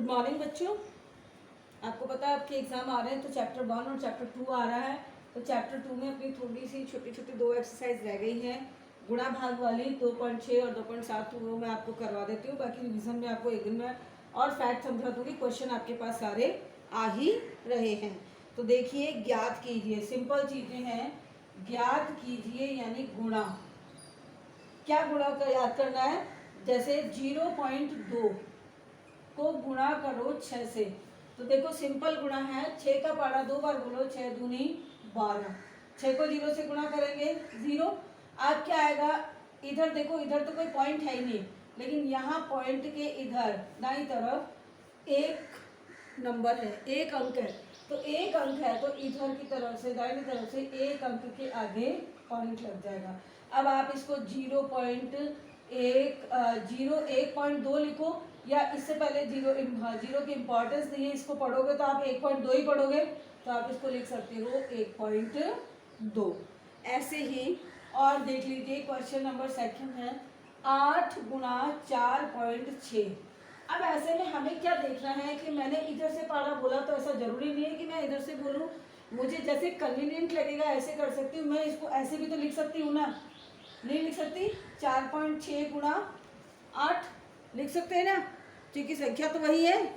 Good morning बच्चों। आपको पता है आपके एग्जाम आ रहे हैं, तो चैप्टर 1 और चैप्टर 2 आ रहा है। तो चैप्टर 2 में अपनी थोड़ी सी छोटी छोटी 2 एक्सरसाइज रह गई हैं। गुणा भाग वाली 2.6 और 2.7 वो मैं आपको करवा देती हूँ। बाकी रिवीजन में आपको एक दिन में और फैक्ट समझा दूंगी। क्वेश्चन आपके पास सारे आ ही रहे हैं। तो देखिए, ज्ञात कीजिए, सिंपल चीजें हैं। ज्ञात कीजिए यानी गुणा। क्या गुणा का याद करना है? जैसे 0.2 को गुणा करो 6 से। तो देखो सिंपल गुणा है। 6 का पारा 2 बार बोलो, 6 दूनी 12। 6 को 0 से गुणा करेंगे 0। अब क्या आएगा? इधर देखो, इधर तो कोई पॉइंट है ही नहीं, लेकिन यहाँ पॉइंट के इधर दाईं तरफ एक नंबर है, एक अंक है। तो एक अंक है तो इधर की तरफ से, दाहिनी तरफ से एक अंक के आगे पॉइंट लग जाएगा। अब आप इसको 1.2 लिखो, या इससे पहले जीरो की इंपॉर्टेंस नहीं है, इसको पढ़ोगे तो आप 1.2 ही पढ़ोगे, तो आप इसको लिख सकते हो 1.2। ऐसे ही और देख लीजिए, क्वेश्चन नंबर 2 है 8 गुणा 4.6। अब ऐसे में हमें क्या देखना है कि मैंने इधर से पारा बोला, तो ऐसा जरूरी नहीं है कि मैं इधर से बोलूं। मुझे जैसे कन्वीनियंट लगेगा ऐसे कर सकती हूँ। मैं इसको ऐसे भी तो लिख सकती हूँ ना, नहीं लिख सकती? 4.6 गुणा 8 लिख सकते हैं ना, क्योंकि संख्या तो वही है।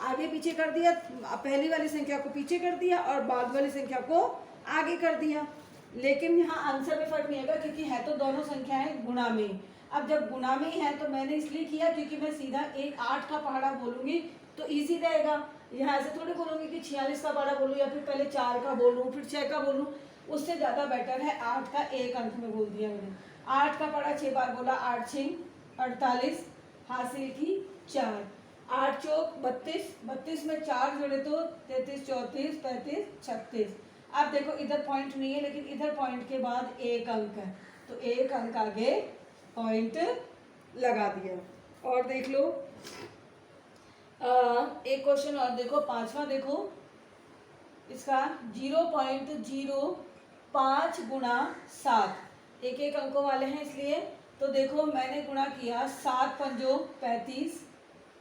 आगे पीछे कर दिया, पहली वाली संख्या को पीछे कर दिया और बाद वाली संख्या को आगे कर दिया। लेकिन यहाँ आंसर में फर्क नहीं आएगा, क्योंकि है तो दोनों संख्याएं गुणा में। अब जब गुणा में ही है तो मैंने इसलिए किया क्योंकि मैं सीधा एक 8 का पहाड़ा बोलूंगी तो इजी रहेगा। यहाँ ऐसे थोड़ी बोलूंगी कि 46 का पहाड़ा बोलूँ, या फिर पहले 4 का बोलूँ फिर 6 का बोलूँ। उससे ज़्यादा बेटर है 8 का एक अंक में बोल दिया मैंने। 8 का पहाड़ा 6 बार बोला, 8 6 48, हासिल की 4। 8 चौक 32, 32 में 4 जोड़े तो 33 34 35 36। अब देखो इधर पॉइंट नहीं है, लेकिन इधर पॉइंट के बाद एक अंक है, तो एक अंक आगे पॉइंट लगा दिया। और देख लो, एक क्वेश्चन और देखो, 5वां देखो। इसका 0.05 गुणा 7, एक एक अंकों वाले हैं इसलिए। तो देखो मैंने गुणा किया, 7 पंजो 35,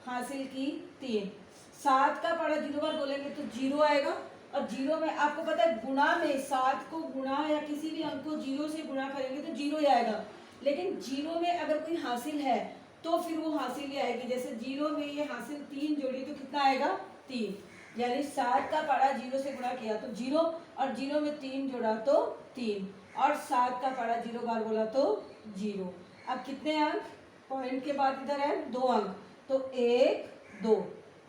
हासिल की 3। 7 का पढ़ा 0 बार बोलेंगे तो 0 आएगा। और 0 में आपको पता है गुणा में 7 को गुणा या किसी भी अंक को 0 से गुणा करेंगे तो 0 ही आएगा। लेकिन 0 में अगर कोई हासिल है तो फिर वो हासिल ही आएगी। जैसे 0 में ये हासिल 3 जोड़ी तो कितना आएगा? 3। यानी 7 का पढ़ा 0 से गुणा किया तो 0, और 0 में 3 जोड़ा तो 3, और 7 का पढ़ा 0 बार बोला तो 0। अब कितने अंक? पॉइंट के बाद इधर है 2 अंक, तो 1 2,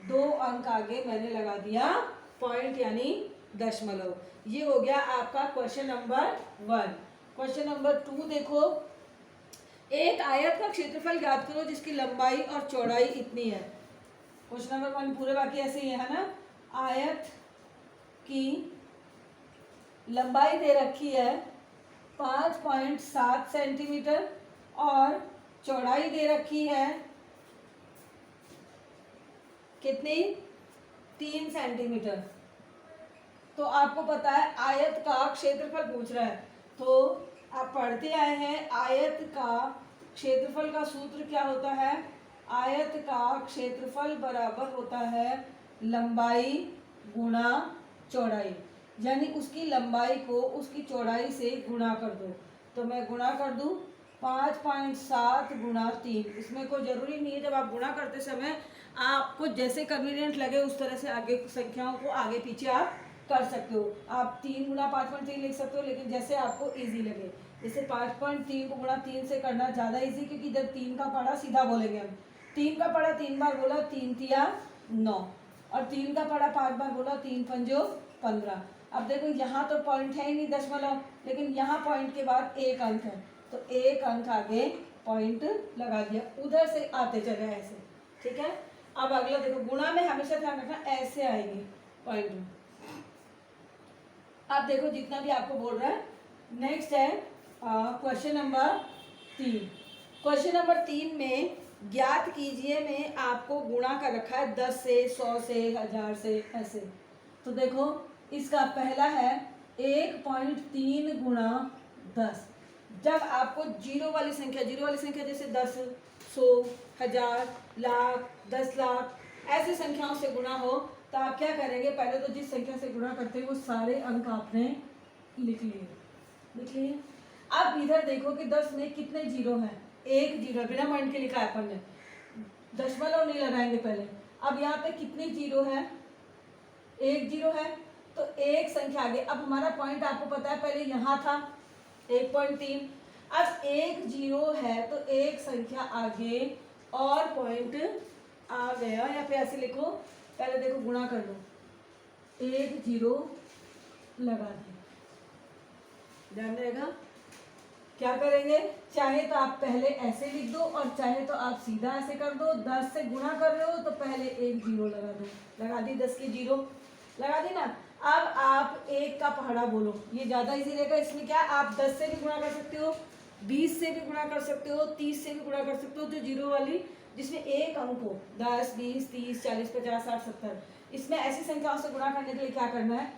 2 अंक आगे मैंने लगा दिया पॉइंट यानी दशमलव। ये हो गया आपका क्वेश्चन नंबर 1। क्वेश्चन नंबर 2 देखो, एक आयत का क्षेत्रफल ज्ञात करो जिसकी लंबाई और चौड़ाई इतनी है। क्वेश्चन नंबर 1 पूरे बाकी ऐसे ही है ना। आयत की लंबाई दे रखी है 5.7 सेंटीमीटर और चौड़ाई दे रखी है कितनी? 3 सेंटीमीटर। तो आपको पता है आयत का क्षेत्रफल पूछ रहा है, तो आप पढ़ते आए हैं आयत का क्षेत्रफल का सूत्र क्या होता है? आयत का क्षेत्रफल बराबर होता है लंबाई गुणा चौड़ाई, यानी उसकी लंबाई को उसकी चौड़ाई से गुणा कर दो। तो मैं गुणा कर दूं 5.7 गुणा 3। इसमें कोई ज़रूरी नहीं है, जब आप गुणा करते समय आपको जैसे कन्वीनियंट लगे उस तरह से आगे संख्याओं को आगे पीछे आप कर सकते हो। आप 3 गुणा 5.3 लिख सकते हो, लेकिन जैसे आपको इजी लगे। जैसे 5.3 को गुणा 3 से करना ज़्यादा इजी, क्योंकि इधर 3 का पढ़ा सीधा बोलेंगे हम। 3 का पढ़ा 3 बार बोला, 3 तिया 9, और 3 का पढ़ा 5 बार बोला, 3 पंजो 15। अब देखो यहाँ तो पॉइंट है ही नहीं दशमलव, लेकिन यहाँ पॉइंट के बाद एक अंक है, तो एक अंक आगे पॉइंट लगा दिया, उधर से आते चले ऐसे। ठीक है। अब अगला देखो, गुणा में हमेशा ध्यान रखना ऐसे आएगी पॉइंट। अब देखो जितना भी आपको बोल रहा है। नेक्स्ट है क्वेश्चन नंबर 3। क्वेश्चन नंबर 3 में ज्ञात कीजिए में आपको गुणा कर रखा है 10 से, 100 से, 1000 से, ऐसे। तो देखो इसका पहला है 1.3 गुणा 10। जब आपको जीरो वाली संख्या जैसे 10, 100, 1000, लाख, 10 लाख, ऐसी संख्याओं से गुणा हो तो आप क्या करेंगे, पहले तो जिस संख्या से गुणा करते हैं वो सारे अंक आपने लिख लिए। अब इधर देखो कि 10 में कितने जीरो हैं, एक जीरो, बिना पॉइंट के लिखा है अपन ने, दशमलव नहीं लगाएंगे पहले। अब यहाँ पे कितने जीरो है, एक जीरो है, तो एक संख्या आगे। अब हमारा पॉइंट आपको पता है पहले यहाँ था 1.3, अब एक जीरो है तो एक संख्या आगे और पॉइंट आ गया, या फिर ऐसे लिखो, पहले देखो गुणा कर लो, एक जीरो लगा दिया, ध्यान रहेगा। क्या करेंगे, चाहे तो आप पहले ऐसे लिख दो और चाहे तो आप सीधा ऐसे कर दो। 10 से गुणा कर रहे हो तो पहले एक जीरो लगा दो, लगा दी 10 की जीरो, लगा दी ना। अब आप एक का पहाड़ा बोलो, ये ज्यादा इजी रहेगा। इसमें क्या, आप 10 से भी गुणा कर सकते हो, 20 से भी गुणा कर सकते हो, 30 से भी गुणा कर सकते हो, जो जीरो वाली जिसमें एक अंक हो, 10, 20, 30, 40, 50, 60, 70, इसमें ऐसी संख्याओं से गुणा करने के लिए क्या करना है,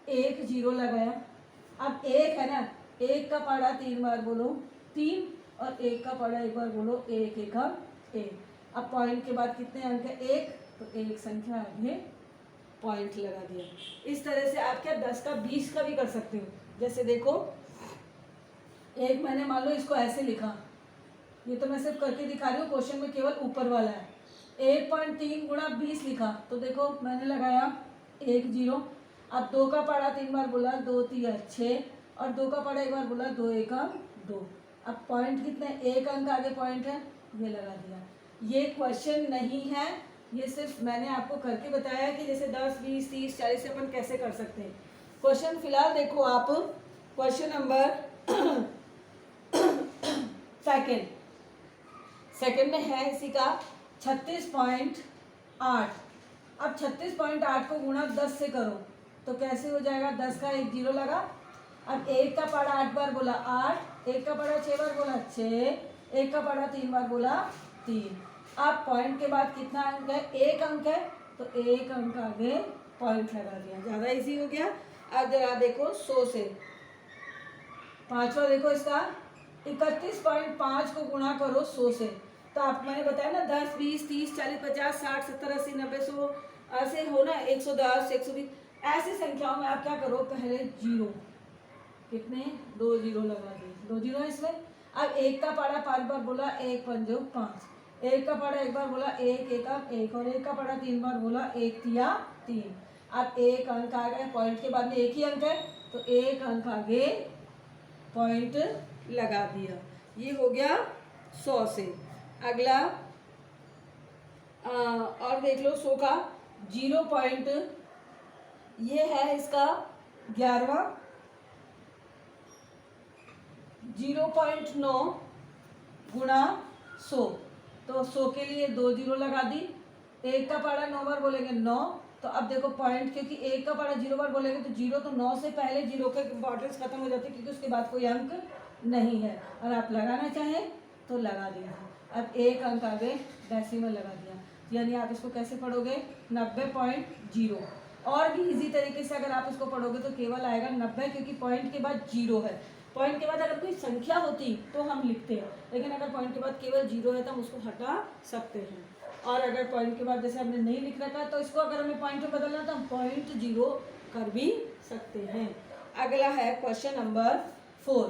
एक जीरो लगाया। अब एक है ना, एक का पहाड़ा 3 बार बोलो 3, और एक का पहाड़ा एक बार बोलो एक, एक एक। अब पॉइंट के बाद कितने अंक है, एक, तो एक संख्या आगे पॉइंट लगा दिया। इस तरह से आप क्या 10 का 20 का भी कर सकते हो। जैसे देखो, एक मैंने मान लो इसको ऐसे लिखा, ये तो मैं सिर्फ करके दिखा रही हूँ, क्वेश्चन में केवल ऊपर वाला है। 1.3 गुणा 20 लिखा, तो देखो मैंने लगाया एक जीरो। अब 2 का पहाड़ा 3 बार बोला, 2 3 6, और 2 का पहाड़ा एक बार बोला, 2 1 2। अब पॉइंट कितने, एक अंक आगे पॉइंट है, ये लगा दिया। ये क्वेश्चन नहीं है, ये सिर्फ मैंने आपको करके बताया कि जैसे 10, 20, 30, 40 से अपन कैसे कर सकते हैं। क्वेश्चन फिलहाल देखो आप, क्वेश्चन नंबर सेकंड में है इसी का 36.8। अब 36.8 को गुणा 10 से करो तो कैसे हो जाएगा, 10 का एक जीरो लगा। अब एक का पहाड़ा 8 बार बोला 8, एक का पहाड़ा 6 बार बोला 6, एक का पहाड़ा 3 बार बोला 3। अब पॉइंट के बाद कितना अंक है, एक अंक है, तो एक अंक आगे पॉइंट लगा दिया, ज्यादा इजी हो गया। अब जरा देखो 100 से, पांचवा देखो इसका 31.5 को गुणा करो 100 से, तो आप मैंने बताया ना 10, 20, 30, 40, 50, 60, 70, 80, 90, 100 ऐसे हो ना, 110, 120, ऐसी संख्याओं में आप क्या करो, पहले जीरो, कितने, 2 जीरो लगा दिए, 2 जीरो है इसमें। अब एक का पहाड़ा 5 बार बोला, 1 पंजो 5, एक का पहाड़ा एक बार बोला 1 1 1, और एक का पहाड़ा 3 बार बोला 1 तिया 3। अब एक अंक आ गया, पॉइंट के बाद में एक ही अंक है, तो एक अंक आगे पॉइंट लगा दिया। ये हो गया 100 से। अगला और देख लो 100 का 0 पॉइंट, ये है इसका 11वां, 0.9 गुणा 100, तो 100 के लिए 2 जीरो लगा दी। एक का पहाड़ा 9 बार बोलेंगे 9, तो अब देखो पॉइंट, क्योंकि एक का पहाड़ा 0 बार बोलेंगे तो 0, तो 9 से पहले 0 का इंपॉर्टेंस खत्म हो जाती है, क्योंकि उसके बाद कोई अंक नहीं है। और आप लगाना चाहें तो लगा दीजिए। अब एक अंक आगे डेसिमल लगा दिया, यानी आप इसको कैसे पढ़ोगे, 90.0। और भी इजी तरीके से अगर आप इसको पढ़ोगे तो केवल आएगा 90, क्योंकि पॉइंट के बाद जीरो है। पॉइंट के बाद अगर कोई संख्या होती तो हम लिखते हैं, लेकिन अगर पॉइंट के बाद केवल जीरो है तो हम उसको हटा सकते हैं। और अगर पॉइंट के बाद जैसे हमने नहीं लिख रखा तो इसको अगर हमें पॉइंट में बदलना तो हम पॉइंट जीरो कर भी सकते हैं। अगला है क्वेश्चन नंबर 4।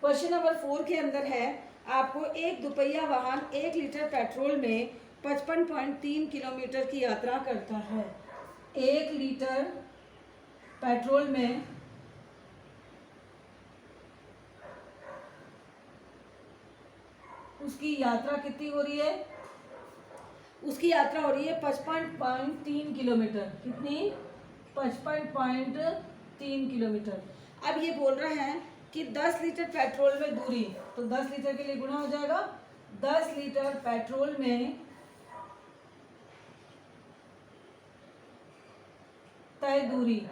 क्वेश्चन नंबर 4 के अंदर है आपको एक दुपहिया वाहन 1 लीटर पेट्रोल में 55.3 किलोमीटर की यात्रा करता है। 1 लीटर पेट्रोल में उसकी यात्रा कितनी हो रही है, उसकी यात्रा हो रही है 55.3 किलोमीटर। कितनी, 55.3 किलोमीटर। अब ये बोल रहे हैं कि 10 लीटर पेट्रोल में दूरी, तो 10 लीटर के लिए गुणा हो जाएगा, 10 लीटर पेट्रोल में तय दूरी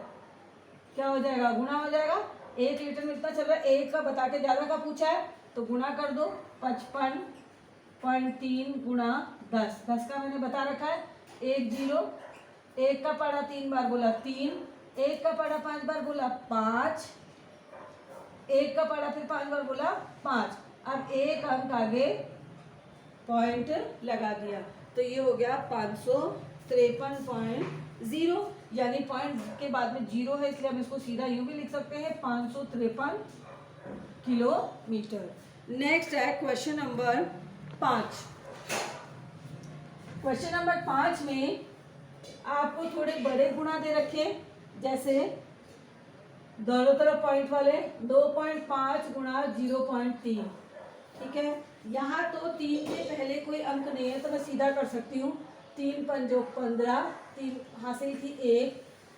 क्या हो जाएगा, गुणा हो जाएगा। 1 लीटर में इतना चल रहा है, एक का बता के ज्यादा का पूछा है तो गुणा कर दो, 55.3 गुणा 10, 10 का मैंने बता रखा है, 1 जीरो, एक का पढ़ा 3 बार बोला 3, एक का पढ़ा 5 बार बोला 5, एक का पढ़ा फिर 5 बार बोला 5। अब एक अंक आगे पॉइंट लगा दिया। तो ये हो गया 553.0, यानी पॉइंट के बाद में 0 है इसलिए हम इसको सीधा यूं भी लिख सकते हैं 553 किलोमीटर। नेक्स्ट है क्वेश्चन नंबर 5। क्वेश्चन नंबर 5 में आपको थोड़े बड़े गुणा दे रखे, जैसे दोनों तरफ पॉइंट वाले 2.5 गुणा 0.3, ठीक है। यहाँ तो 3 के पहले कोई अंक नहीं है तो मैं सीधा कर सकती हूँ, 3 पंजो 15, 3 हासिल की 1,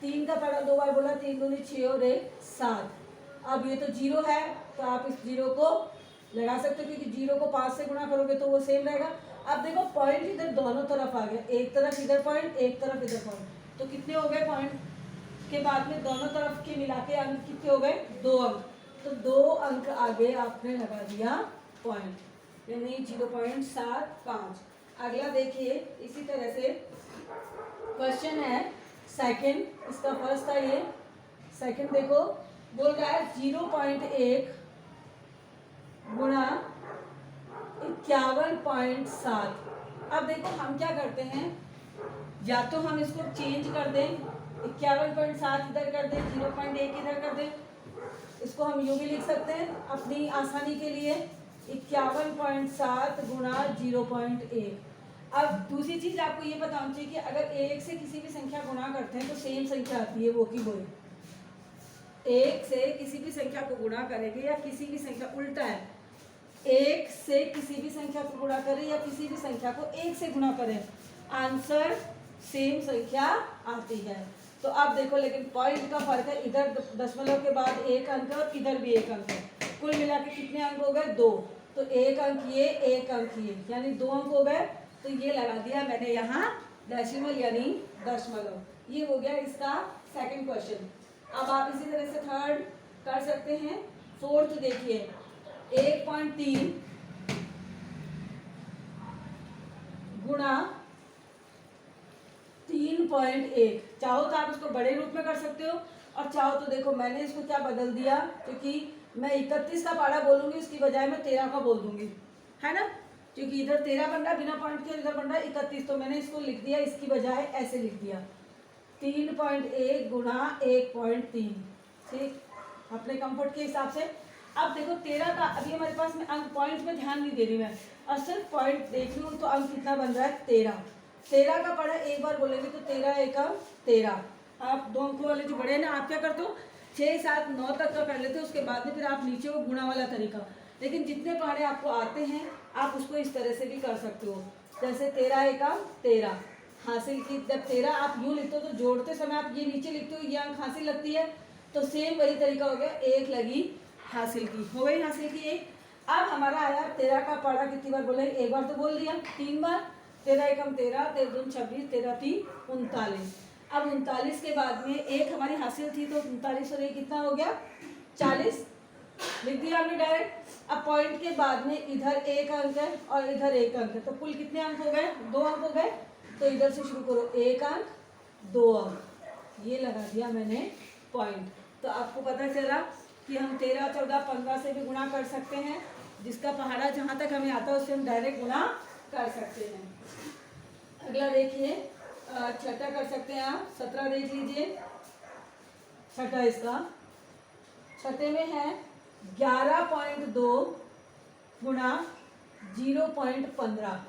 3 का पढ़ा 2 बार बोला, 3 दूनी 6 और 1 7। अब ये तो 0 है तो आप इस 0 को लगा सकते हो, क्योंकि 0 को 5 से गुणा करोगे तो वो सेम रहेगा। अब देखो पॉइंट इधर दोनों तरफ आ गया, एक तरफ इधर पॉइंट, एक तरफ इधर पॉइंट, तो कितने हो गए पॉइंट के बाद में दोनों तरफ के मिला के अंक कितने हो गए, 2 अंक। तो 2 अंक आगे आपने लगा दिया पॉइंट, यानी 0.75। अगला देखिए इसी तरह से क्वेश्चन है सेकंड, इसका फर्स्ट था ये, सेकंड देखो बोल रहा है 0.1 गुणा 51.7। अब देखो हम क्या करते हैं, या तो हम इसको चेंज कर दें, 51.7 इधर कर दें, 0.1 इधर कर दें, इसको हम यूं भी लिख सकते हैं अपनी आसानी के लिए 51.7 गुणा 0.1। अब दूसरी चीज आपको ये बताना चाहिए कि अगर 1 से किसी भी संख्या गुणा करते हैं तो सेम संख्या आती है, वो की वही। 1 से किसी भी संख्या को गुणा करेंगे या किसी भी संख्या, उल्टा है, 1 से किसी भी संख्या को गुणा करें या किसी भी संख्या को 1 से गुणा करें, आंसर सेम संख्या आती है। तो अब देखो लेकिन पॉइंट का फर्क है, इधर दशमलव के बाद 1 अंक है और इधर भी 1 अंक है, कुल मिला के कितने अंक हो गए, 2। तो 1 अंक ये, 1 अंक ये, यानी 2 अंक हो गए। तो ये लगा दिया मैंने यहाँ डेसिमल यानी दशमलव। ये हो गया इसका सेकंड क्वेश्चन। अब आप इसी तरह से थर्ड कर सकते हैं। फोर्थ देखिए 1.3 गुणा 3.1, चाहो तो आप इसको बड़े रूप में कर सकते हो और चाहो तो देखो मैंने इसको क्या बदल दिया, क्योंकि मैं 31 का पारा बोलूंगी उसकी बजाय मैं 13 का बोल दूंगी, है ना, क्योंकि इधर 13 बन रहा बिना पॉइंट के, इधर बन रहा 31, तो मैंने इसको लिख दिया इसकी बजाय ऐसे लिख दिया 3.1 गुणा 1.3, ठीक, अपने कंफर्ट के हिसाब से। अब देखो 13 का अभी हमारे पास में अंक, पॉइंट में ध्यान नहीं दे रही मैं और सिर्फ पॉइंट देख रही हूँ, तो अंक कितना बन रहा है 13। 13 का पढ़ा एक बार बोलेंगे तो 13 एकम 13। आप 2 अंकों वाले जो बड़े हैं ना, आप क्या करते हो 6 7 9 तक का कर लेते हो, उसके बाद में फिर आप नीचे वो गुणा वाला तरीका, लेकिन जितने पहाड़े आपको आते हैं आप उसको इस तरह से भी कर सकते हो, जैसे 13 एकम 13 हासिल की, जब 13 आप यूँ लिखते हो तो जोड़ते समय आप ये नीचे लिखते हो, ये अंक हासिल लगती है, तो सेम वही तरीका हो गया, 1 लगी हासिल की, हो गई हासिल की 1। अब हमारा आया 13 का पढ़ा कितनी बार बोले, एक बार तो बोल दिया, 3 बार, 13 एकम 13, 13 दूनी 26, 13 3 39। अब 39 के बाद में 1 हमारी हासिल थी, तो 39 और 1 कितना हो गया 40, लिख दिया हमने डायरेक्ट। अब पॉइंट के बाद में इधर 1 अंक है और इधर 1 अंक है, तो कुल कितने अंक हो गए, 2 अंक हो गए। तो इधर से शुरू करो, 1 अंक 2 अंक, ये लगा दिया मैंने पॉइंट। तो आपको पता चला कि हम 13 14 15 से भी गुणा कर सकते हैं, जिसका पहाड़ा जहाँ तक हमें आता है उससे हम डायरेक्ट गुणा कर सकते हैं। अगला देखिए छठा कर सकते हैं आप, 17 देख लीजिए, छठा इसका, छठे में है 11.2 गुणा 0.15।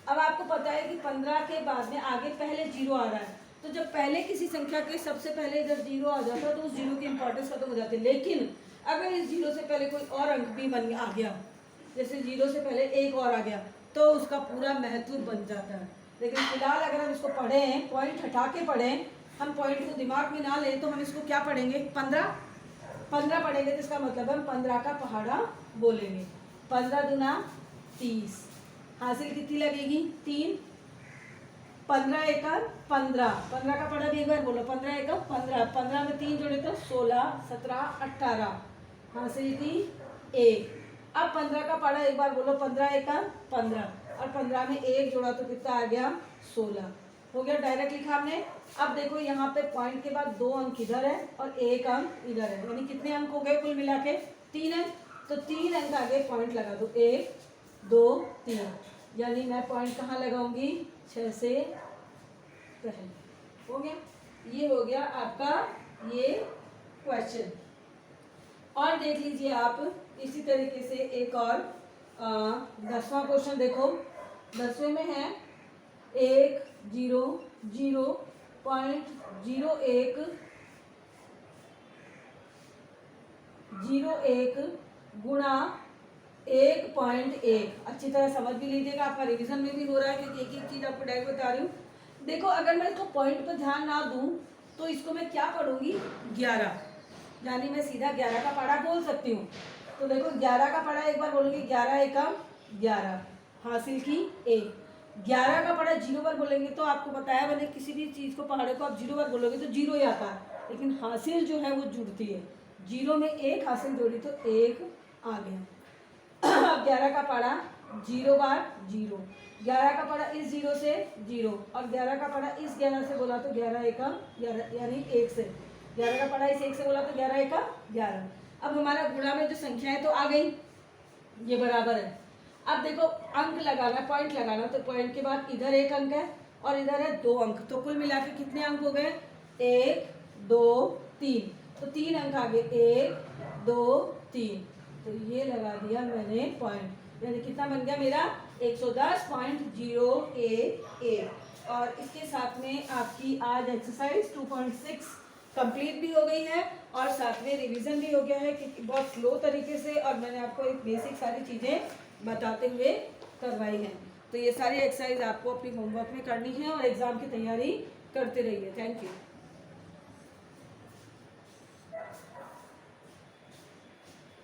अब आपको पता है कि 15 के बाद में आगे पहले 0 आ रहा है, तो जब पहले किसी संख्या के सबसे पहले इधर 0 आ जाता है तो उस 0 की इंपॉर्टेंस खत्म हो जाती है। लेकिन अगर इस 0 से पहले कोई और अंक भी आ गया, जैसे 0 से पहले 1 और आ गया, तो उसका पूरा महत्व बन जाता है। लेकिन फिलहाल अगर हम इसको पढ़ें, पॉइंट हटा के पढ़ें, हम पॉइंट को दिमाग में ना लें, तो हम इसको क्या पढ़ेंगे 15 पढ़ेंगे, तो इसका मतलब हम 15 का पहाड़ा बोलेंगे। 15 दूना 30, हासिल कितनी लगेगी 3, 15 एकम 15, 15 का पढ़ा भी एक बार बोलो, 15 एकम 15, 15 में 3 जोड़े तो 16 17 18, हासिल की 1। अब 15 का पढ़ा एक बार बोलो, 15 एकम 15 और 15 में 1 जोड़ा तो कितना आ गया 16, हो गया, डायरेक्ट लिखा हमने। अब देखो यहाँ पे पॉइंट के बाद 2 अंक इधर है और 1 अंक इधर है, यानी कितने अंक हो गए कुल मिला के 3 अंक। तो 3 अंक आगे पॉइंट लगा दो, 1 2 3, यानी मैं पॉइंट कहाँ लगाऊंगी, 6 से पहले। हो गया, ये हो गया आपका ये क्वेश्चन। और देख लीजिए आप इसी तरीके से एक और 10वां क्वेश्चन देखो। 10वें में है 1 गुणा 1.1। अच्छी तरह समझ भी लीजिएगा, आपका रिवीजन में भी हो रहा है क्योंकि एक एक चीज आपको डायरेक्ट बता रही हूँ। देखो अगर मैं इसको पॉइंट पर ध्यान ना दूं तो इसको मैं क्या पढ़ूंगी, 11, यानी मैं सीधा 11 का पढ़ा बोल सकती हूँ। तो देखो 11 का पढ़ा एक बार बोलूंगी, 11 एकम 11 हासिल की 1। 11 का पढ़ा 0 बार बोलेंगे तो आपको बताया मैंने, किसी भी चीज़ को पहाड़े को आप 0 बार बोलोगे तो 0 ही आता है, लेकिन हासिल जो है वो जुड़ती है। 0 में 1 हासिल जोड़ी तो 1 आ गया। अब 11 का पढ़ा 0 बार 0, 11 का पढ़ा इस 0 से 0, और 11 का पढ़ा इस 11 से बोला तो 11 एकम 11, यानी 1 से 11 का पढ़ा इस 1 से बोला तो 11 एकम 11। अब हमारा गुणा में जो संख्या है तो आ गई, ये बराबर है। अब देखो अंक लगाना, पॉइंट लगाना, तो पॉइंट के बाद इधर 1 अंक है और इधर है 2 अंक, तो कुल मिला के कितने अंक हो गए, 1 2 3, तो 3 अंक आ गए, 1 2 3, तो ये लगा दिया मैंने पॉइंट, यानी कितना बन गया मेरा 110.088। और इसके साथ में आपकी आज एक्सरसाइज 2.6 कंप्लीट भी हो गई है और साथ में रिवीजन भी हो गया है कि बहुत स्लो तरीके से, और मैंने आपको एक बेसिक सारी चीज़ें बताते हुए करवाई है। तो ये सारी एक्सरसाइज आपको अपनी होमवर्क में करनी है और एग्ज़ाम की तैयारी करते रहिए। Thank you.